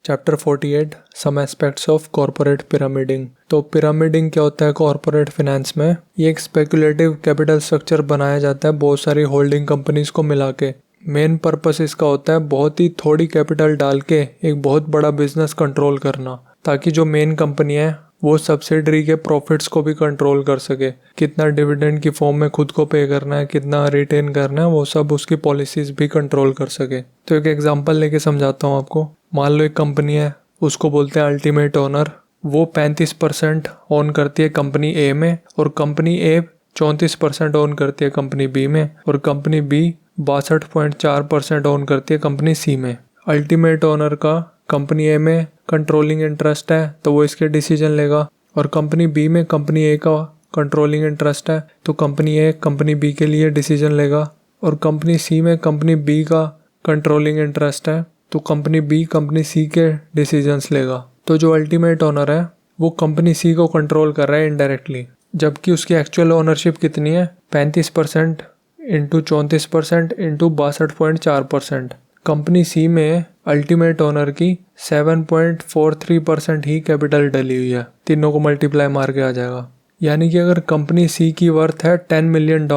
Chapter 48 some aspects of corporate pyramiding. तो pyramiding क्या होता है कॉर्पोरेट फिनेंस में? ये एक स्पेकुलेटिव कैपिटल स्ट्रक्चर बनाया जाता है बहुत सारी होल्डिंग कंपनीज को मिला के। मेन पर्पस इसका होता है बहुत ही थोड़ी कैपिटल डाल के एक बहुत बड़ा बिजनेस कंट्रोल करना, ताकि जो मेन कंपनी है वो सब्सिडरी के प्रॉफिट्स को भी कंट्रोल कर सके। कितना डिविडेंड की फॉर्म में खुद को पे करना है, कितना रिटेन करना है, वो सब उसकी पॉलिसीज भी कंट्रोल कर सके। तो एक एग्जांपल लेके समझाता हूँ आपको। मान लो एक कंपनी है, उसको बोलते हैं अल्टीमेट ओनर। वो 35% ओन करती है कंपनी ए में, और कंपनी ए 34% ओन करती है कंपनी बी में, और कंपनी बी 62.4% ओन करती है कंपनी सी में। अल्टीमेट ओनर का कंपनी ए में कंट्रोलिंग इंटरेस्ट है तो वो इसके डिसीजन लेगा, और कंपनी बी में कंपनी ए का कंट्रोलिंग इंटरेस्ट है तो कंपनी ए कंपनी बी के लिए डिसीजन लेगा, और कंपनी सी में कंपनी बी का कंट्रोलिंग इंटरेस्ट है तो कंपनी बी कंपनी सी के डिसीजंस लेगा। तो जो अल्टीमेट ओनर है वो कंपनी सी को कंट्रोल कर रहा है इनडायरेक्टली, जबकि उसकी एक्चुअल ओनरशिप कितनी है? 35% इंटू 34% इंटू 62.4%। कंपनी सी में अल्टीमेट ओनर की 7.43% ही कैपिटल डली हुई है। तीनों को मल्टीप्लाई मार के आ जाएगा। यानी कि अगर कंपनी सी की वर्थ है $10 मिलियन,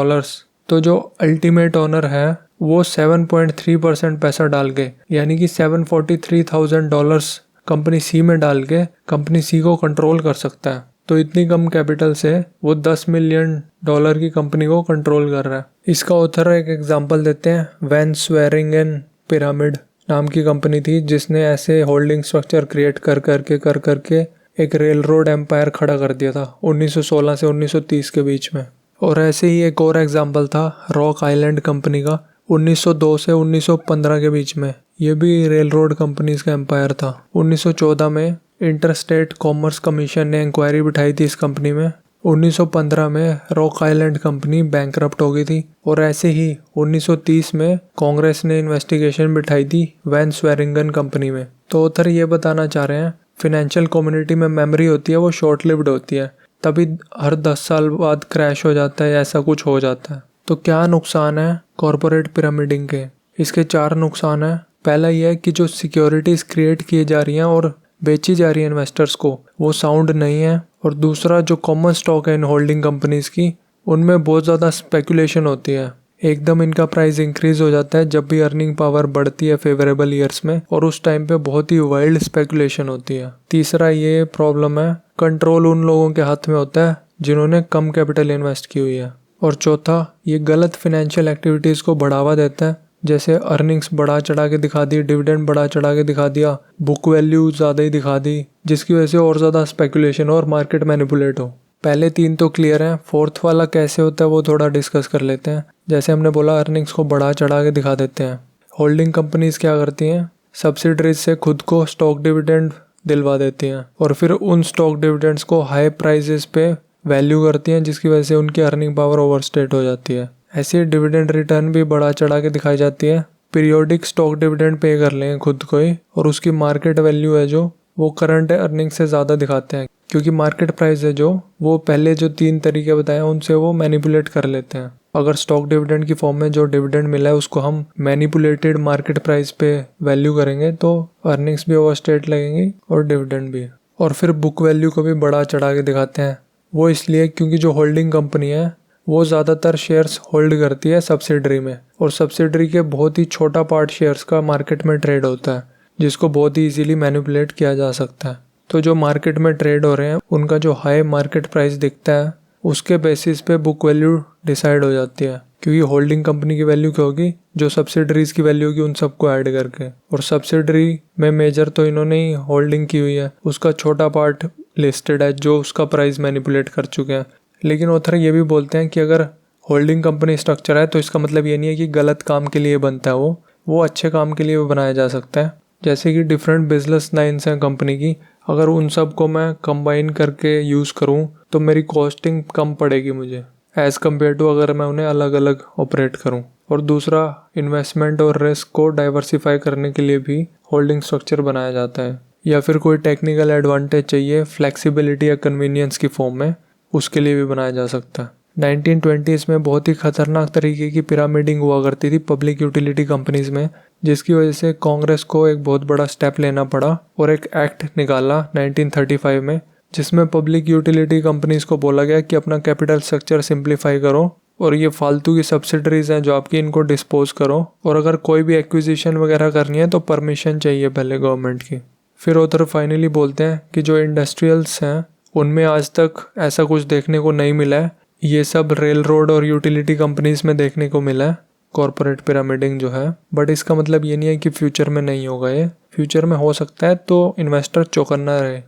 तो जो अल्टीमेट ओनर है वो 7.3% पैसा डाल के, यानी कि $743,000 कंपनी सी में डाल के कंपनी सी को कंट्रोल कर सकता है। तो इतनी कम कैपिटल से वो $10 मिलियन की कंपनी को कंट्रोल कर रहा है। इसका ऑथर एक एग्जांपल देते हैं। वैन स्वेरिंगन पिरामिड नाम की कंपनी थी जिसने ऐसे होल्डिंग स्ट्रक्चर क्रिएट कर करके एक रेल रोड एम्पायर खड़ा कर दिया था 1916 से 1930 के बीच में। और ऐसे ही एक और एग्जांपल था रॉक आइलैंड कंपनी का 1902 से 1915 के बीच में। ये भी रेल रोड कंपनीज का एम्पायर था। 1914 में इंटरस्टेट कॉमर्स कमीशन ने इंक्वायरी बिठाई थी इस कंपनी में। 1915 में रॉक आइलैंड कंपनी बैंकरप्ट हो गई थी, और ऐसे ही 1930 में कांग्रेस ने इन्वेस्टिगेशन बिठाई थी वैन स्वेरिंगन कंपनी में। तो ऑथर ये बताना चाह रहे हैं फाइनेंशियल कम्युनिटी में मेमोरी होती है वो शॉर्ट लिव्ड होती है, तभी हर 10 साल बाद क्रैश हो जाता है, ऐसा कुछ हो जाता है। तो क्या नुकसान है कॉर्पोरेट पिरामिडिंग के? इसके 4 नुकसान है। पहला यह है कि जो सिक्योरिटीज क्रिएट की जा रही हैं और बेची जा रही है इन्वेस्टर्स को, वो साउंड नहीं है। और दूसरा, जो कॉमन स्टॉक है इन होल्डिंग कंपनीज की, उनमें बहुत ज़्यादा स्पेकुलेशन होती है। एकदम इनका प्राइस इंक्रीज हो जाता है जब भी अर्निंग पावर बढ़ती है फेवरेबल ईयर्स में, और उस टाइम पे बहुत ही वाइल्ड स्पेकुलेशन होती है। तीसरा ये प्रॉब्लम है, कंट्रोल उन लोगों के हाथ में होता है जिन्होंने कम कैपिटल इन्वेस्ट की हुई है। और चौथा, ये गलत फाइनेंशियल एक्टिविटीज़ को बढ़ावा देता है, जैसे अर्निंग्स बढ़ा चढ़ा के दिखा दी, डिविडेंड बढ़ा चढ़ा के दिखा दिया, बुक वैल्यू ज़्यादा ही दिखा दी, जिसकी वजह से और ज़्यादा स्पेकुलेशन और मार्केट मैनिपुलेट हो। पहले 3 तो क्लियर हैं, 4th वाला कैसे होता है वो थोड़ा डिस्कस कर लेते हैं। जैसे हमने बोला, अर्निंग्स को बढ़ा चढ़ा के दिखा देते हैं। होल्डिंग कंपनीज क्या करती हैं? सब्सिडरीज से खुद को स्टॉक डिविडेंड दिलवा देती हैं, और फिर उन स्टॉक डिविडेंड्स को हाई प्राइजेस पे वैल्यू करती हैं, जिसकी वजह से उनकी अर्निंग पावर ओवरस्टेट हो जाती है। ऐसे डिविडेंड रिटर्न भी बढ़ा चढ़ा के दिखाई जाती है। पीरियोडिक स्टॉक डिविडेंड पे कर लेंगे खुद को ही, और उसकी मार्केट वैल्यू है जो वो करंट अर्निंग से ज़्यादा दिखाते हैं, क्योंकि मार्केट प्राइस है जो वो पहले जो 3 तरीके बताए उनसे वो मैनिपुलेट कर लेते हैं। अगर स्टॉक डिविडेंड की फॉर्म में जो डिविडेंड मिला है उसको हम मैनिपुलेटेड मार्केट प्राइस पे वैल्यू करेंगे तो अर्निंग्स भी ओवरस्टेट लगेंगी और डिविडेंड भी। और फिर बुक वैल्यू को भी बढ़ा चढ़ा के दिखाते हैं। वो इसलिए क्योंकि जो होल्डिंग कंपनी है वो ज़्यादातर शेयर्स होल्ड करती है सब्सिडरी में, और सब्सिडरी के बहुत ही छोटा पार्ट शेयर्स का मार्केट में ट्रेड होता है, जिसको बहुत ही इजीली मैनिपुलेट किया जा सकता है। तो जो मार्केट में ट्रेड हो रहे हैं उनका जो हाई मार्केट प्राइस दिखता है उसके बेसिस पे बुक वैल्यू डिसाइड हो जाती है, क्योंकि होल्डिंग कंपनी की वैल्यू क्या होगी? जो सब्सिडरीज की वैल्यू होगी उन सबको ऐड करके। और सब्सिडरी में मेजर तो इन्होंने ही होल्डिंग की हुई है, उसका छोटा पार्ट लिस्टेड है जो उसका प्राइस मैनिपुलेट कर चुके हैं। लेकिन ऑथर ये भी बोलते हैं कि अगर होल्डिंग कंपनी स्ट्रक्चर है तो इसका मतलब ये नहीं है कि गलत काम के लिए बनता है, वो अच्छे काम के लिए बनाया जा सकता है। जैसे कि डिफरेंट बिजनेस लाइन्स हैं कंपनी की, अगर उन सब को मैं कंबाइन करके यूज़ करूं तो मेरी कॉस्टिंग कम पड़ेगी मुझे एज़ कम्पेयर टू अगर मैं उन्हें अलग अलग ऑपरेट करूं। और दूसरा, इन्वेस्टमेंट और रिस्क को डाइवर्सिफाई करने के लिए भी होल्डिंग स्ट्रक्चर बनाया जाता है। या फिर कोई टेक्निकल एडवांटेज चाहिए फ्लेक्सिबिलिटी या कन्वीनियंस की फॉर्म में, उसके लिए भी बनाया जा सकता है। 1920s में बहुत ही खतरनाक तरीके की पिरामिडिंग हुआ करती थी पब्लिक यूटिलिटी कंपनीज में, जिसकी वजह से कांग्रेस को एक बहुत बड़ा स्टेप लेना पड़ा और एक एक्ट निकाला 1935 में, जिसमें पब्लिक यूटिलिटी कंपनीज को बोला गया कि अपना कैपिटल स्ट्रक्चर सिंप्लीफाई करो और ये फालतू की सब्सिडरीज हैं जो आपकी, इनको डिस्पोज करो, और अगर कोई भी एक्विजिशन वगैरह करनी है तो परमिशन चाहिए पहले गवर्नमेंट की। फिर उधर फाइनली बोलते हैं कि जो इंडस्ट्रियल्स हैं उनमें आज तक ऐसा कुछ देखने को नहीं मिला है, ये सब रेल रोड और यूटिलिटी कंपनीज में देखने को मिला है कॉरपोरेट पिरामिडिंग जो है। बट इसका मतलब ये नहीं है कि फ्यूचर में नहीं होगा, ये फ्यूचर में हो सकता है, तो इन्वेस्टर चौकन्ना रहे।